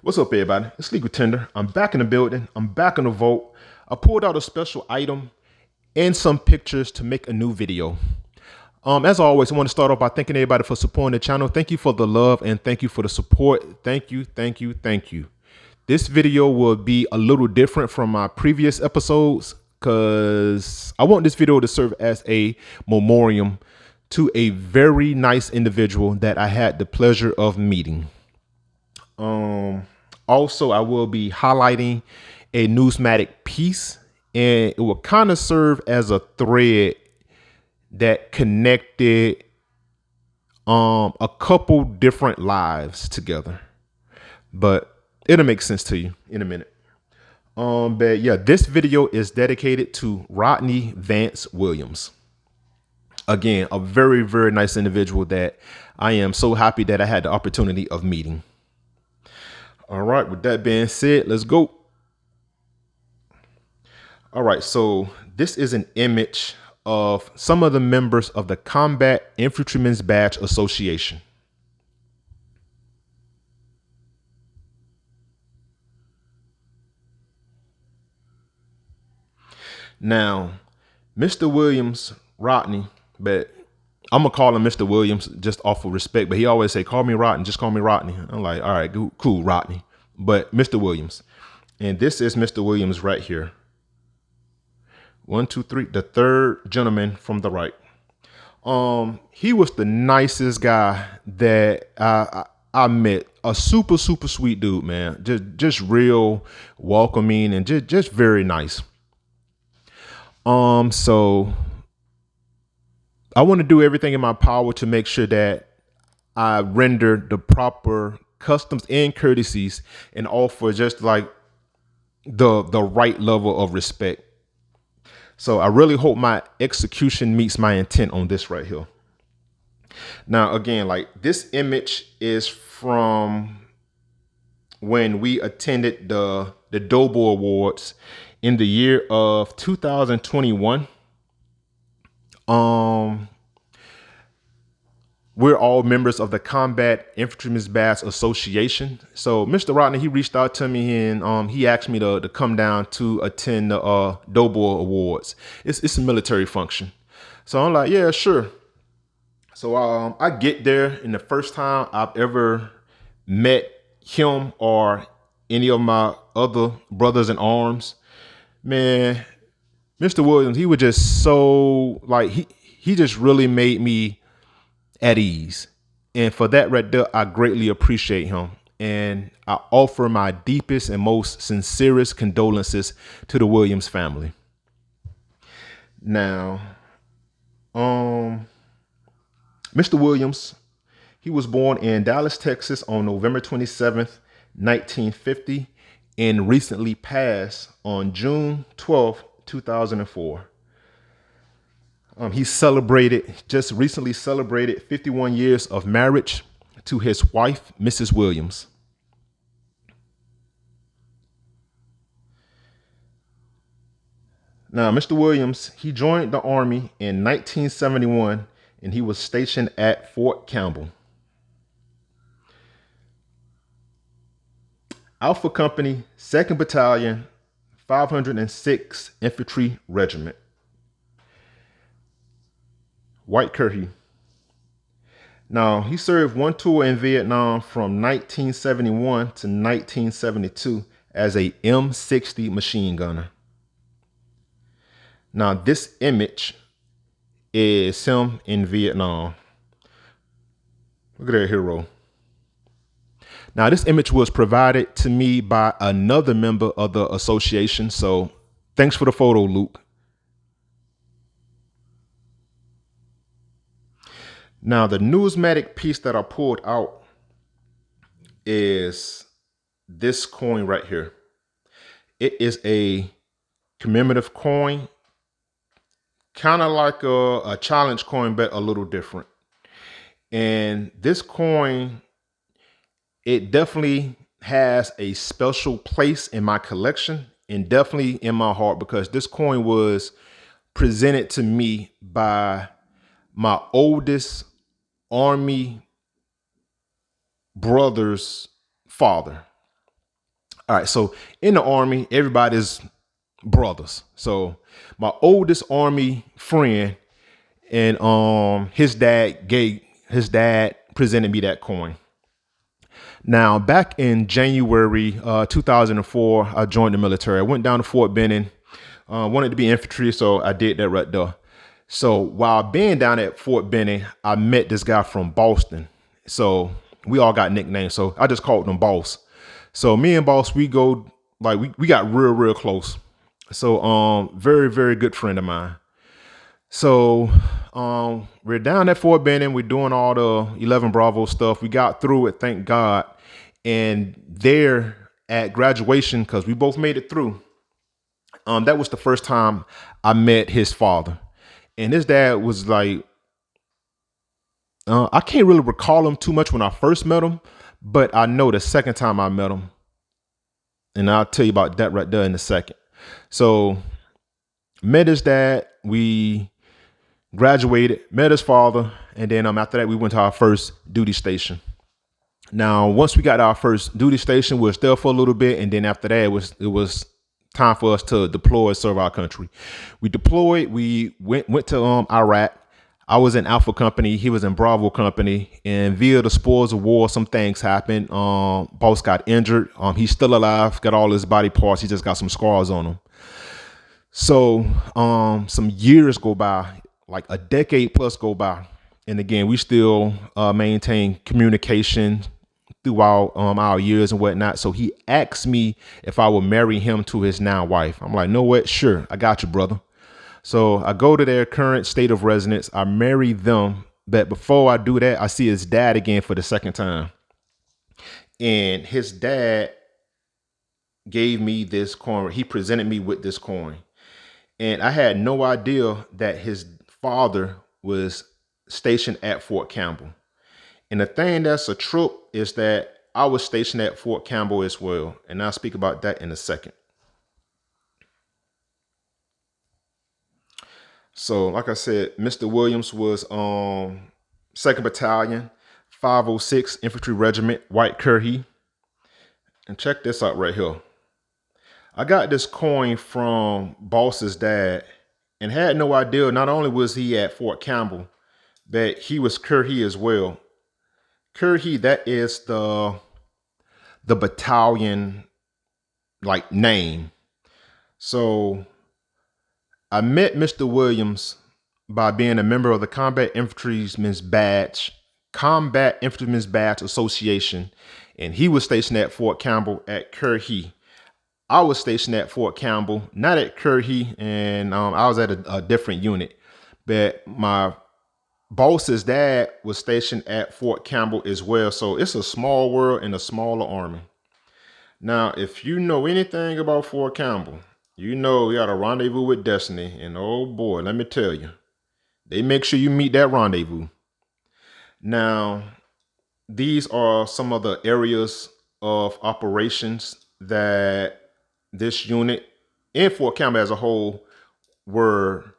What's up, everybody? It's Legal Tender. I'm back in the building. I'm back in the vault. I pulled out a special item and some pictures to make a new video. As always, I want to start off by thanking everybody for supporting the channel. Thank you for the love and thank you for the support. Thank you, thank you, thank you. This video will be a little different from my previous episodes because I want this video to serve as a memoriam to a very nice individual that I had the pleasure of meeting. Also, I will be highlighting a newsmatic piece, and it will kind of serve as a thread that connected a couple different lives together. But it'll make sense to you in a minute. But yeah, this video is dedicated to Rodney Vance Williams. Again, a very, very nice individual that I am so happy that I had the opportunity of meeting. All right, with that being said, let's go. All right, so this is an image of some of the members of the Combat Infantrymen's Badge Association. Now, Mr. Williams, Rodney, but I'm gonna call him Mr. Williams just off of respect, but he always say, call me Rodney, just call me Rodney. I'm like, all right, cool, Rodney. But Mr. Williams. And this is Mr. Williams right here. 1, 2, 3, the third gentleman from the right. He was the nicest guy that I met. A super, super sweet dude, man. Just real welcoming and just very nice. So I want to do everything in my power to make sure that I render the proper customs and courtesies and offer just like the right level of respect. So I really hope my execution meets my intent on this right here. Now, again, like this image is from when we attended the Dobo Awards in the year of 2021. We're all members of the Combat Infantrymen's Badge Association. So Mr. Rodney, he reached out to me and he asked me to come down to attend the Dobo Awards. It's a military function. So I'm like, yeah, sure. So I get there, and the first time I've ever met him or any of my other brothers in arms, man, Mr. Williams, he was just so like he just really made me at ease. And for that right there, I greatly appreciate him. And I offer my deepest and most sincerest condolences to the Williams family. Now, Mr. Williams, he was born in Dallas, Texas on November 27th, 1950, and recently passed on June 12th, 2004. He just recently celebrated 51 years of marriage to his wife, Mrs. Williams. Now, Mr. Williams, he joined the Army in 1971, and he was stationed at Fort Campbell. Alpha Company, 2nd Battalion, 506th Infantry Regiment. White Curry. Now, he served one tour in Vietnam from 1971 to 1972 as a M60 machine gunner. Now, this image is him in Vietnam. Look at that hero. Now, this image was provided to me by another member of the association. So thanks for the photo, Luke. Now, the newsmatic piece that I pulled out is this coin right here. It is a commemorative coin, kind of like a challenge coin, but a little different. And this coin, it definitely has a special place in my collection and definitely in my heart, because this coin was presented to me by my oldest Army brother's father. All right, so in the Army, everybody's brothers. So my oldest Army friend and his dad presented me that coin. Now, back in January 2004, I joined the military. I went down to Fort Benning, wanted to be infantry, so I did that right there. So while being down at Fort Benning, I met this guy from Boston. So we all got nicknames. So I just called him Boss. So me and Boss, we go like we got real close. So very, very good friend of mine. So we're down at Fort Benning. We're doing all the 11 Bravo stuff. We got through it, thank God. And there at graduation, because we both made it through, that was the first time I met his father. And his dad was like, I can't really recall him too much when I first met him, but I know the second time I met him, and I'll tell you about that right there in a second. So met his dad, we graduated, met his father, and then after that we went to our first duty station. Now, once we got our first duty station, we were there for a little bit, and then after that it was time for us to deploy and serve our country. We deployed. We went to Iraq. I was in Alpha Company. He was in Bravo Company. And via the spoils of war, some things happened. Boss got injured. He's still alive. Got all his body parts. He just got some scars on him. So some years go by, like a decade plus go by. And again, we still maintain communication throughout our years and whatnot. So he asked me if I would marry him to his now wife. I'm like, no, what? Sure. I got you, brother. So I go to their current state of residence. I marry them. But before I do that, I see his dad again for the second time. And his dad gave me this coin. He presented me with this coin. And I had no idea that his father was stationed at Fort Campbell. And the thing that's a trip is that I was stationed at Fort Campbell as well. And I'll speak about that in a second. So, like I said, Mr. Williams was 2nd Battalion, 506 Infantry Regiment, White Currahee. And check this out right here. I got this coin from Boss's dad and had no idea not only was he at Fort Campbell, but he was Currahee as well. Currahee, that is the battalion like name. So I met Mr. Williams by being a member of the Combat Infantryman's Badge Association, and he was stationed at Fort Campbell at Currahee. I was stationed at Fort Campbell, not at Currahee, and I was at a different unit. But my boss's dad was stationed at Fort Campbell as well. So it's a small world in a smaller army. Now, if you know anything about Fort Campbell, you know you got a rendezvous with destiny. And oh boy, let me tell you, they make sure you meet that rendezvous. Now, these are some of the areas of operations that this unit and Fort Campbell as a whole were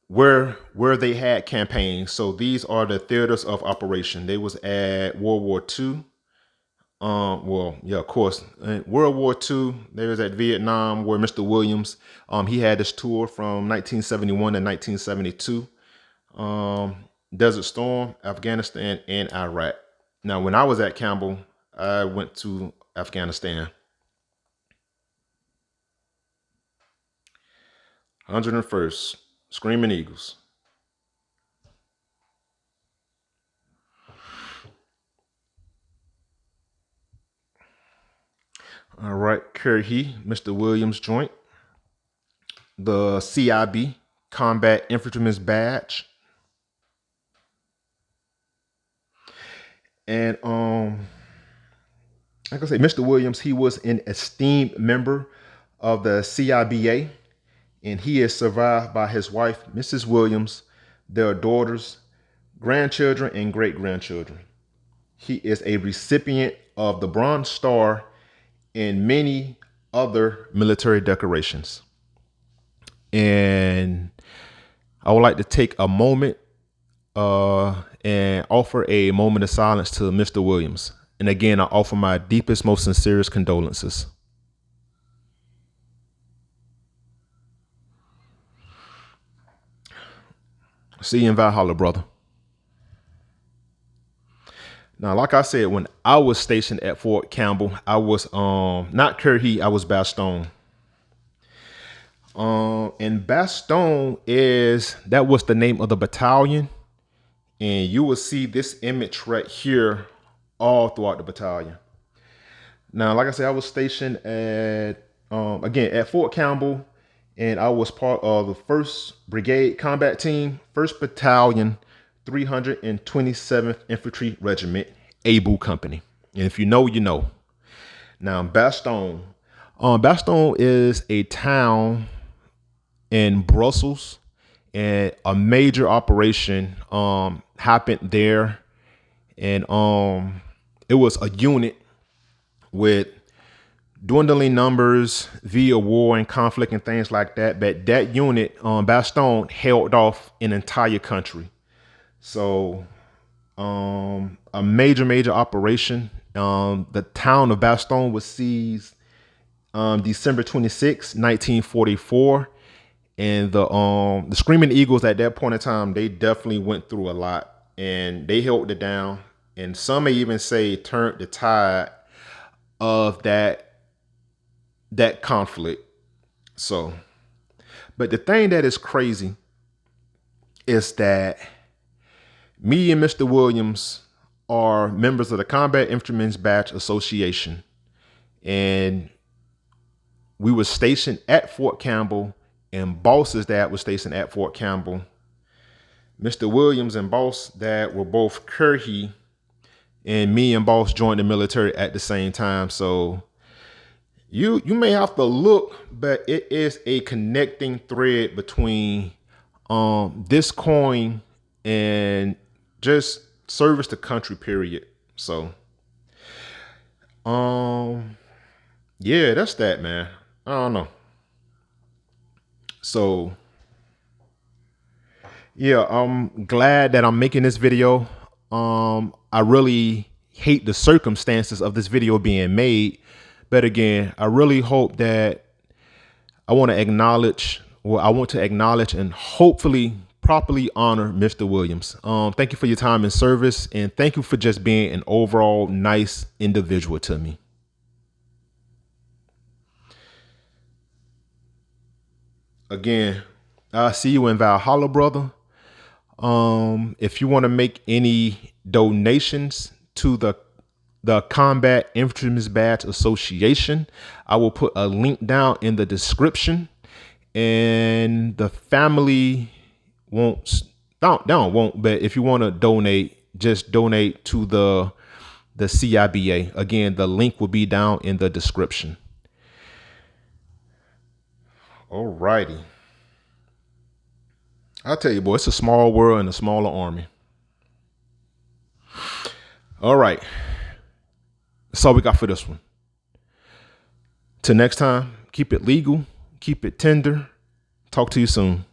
where they had campaigns. So these are the theaters of operation. They was at World War II. Well, yeah, of course. In World War II, they was at Vietnam, where Mr. Williams, he had this tour from 1971 to 1972. Desert Storm, Afghanistan, and Iraq. Now, when I was at Campbell, I went to Afghanistan. 101st, Screaming Eagles. All right, Currahee, Mr. Williams joint. The CIB, Combat Infantryman's Badge. And like I say, Mr. Williams, he was an esteemed member of the CIBA, and he is survived by his wife, Mrs. Williams, their daughters, grandchildren, and great-grandchildren. He is a recipient of the Bronze Star and many other military decorations. And I would like to take a moment and offer a moment of silence to Mr. Williams. And again, I offer my deepest, most sincerest condolences. See you in Valhalla, brother. Now, like I said, when I was stationed at Fort Campbell, I was not Currahee, I was Bastogne. And Bastogne that was the name of the battalion. And you will see this image right here all throughout the battalion. Now, like I said, I was stationed at Fort Campbell, and I was part of the 1st Brigade Combat Team, 1st Battalion, 327th Infantry Regiment, Able Company. And if you know, you know. Now, Bastogne. Bastogne is a town in Brussels, and a major operation happened there. And it was a unit with dwindling numbers via war and conflict and things like that. But that unit, Bastogne, held off an entire country. So a major operation. The town of Bastogne was seized December 26, 1944. And the Screaming Eagles at that point in time, they definitely went through a lot, and they held it down. And some may even say turned the tide of that conflict. So, but the thing that is crazy is that me and Mr. Williams are members of the Combat Infantrymen's Badge Association, and we were stationed at Fort Campbell, and Boss's dad was stationed at Fort Campbell. Mr. Williams and Boss dad were both Currahee, and me and Boss joined the military at the same time. So you may have to look, but it is a connecting thread between this coin and just service to country, period. So yeah, that's that, man. I don't know. So yeah, I'm glad that I'm making this video. I really hate the circumstances of this video being made, but again, I really hope that I want to acknowledge and hopefully properly honor Mr. Williams. Thank you for your time and service, and thank you for just being an overall nice individual to me. Again, I'll see you in Valhalla, brother. If you want to make any donations to the Combat Infantrymen's Badge Association, I will put a link down in the description. And the family won't, but if you want to donate, just donate to the CIBA. Again, the link will be down in the description. Alrighty. I'll tell you, boy, it's a small world and a smaller army. All right. That's all we got for this one. Till next time, keep it legal, keep it tender. Talk to you soon.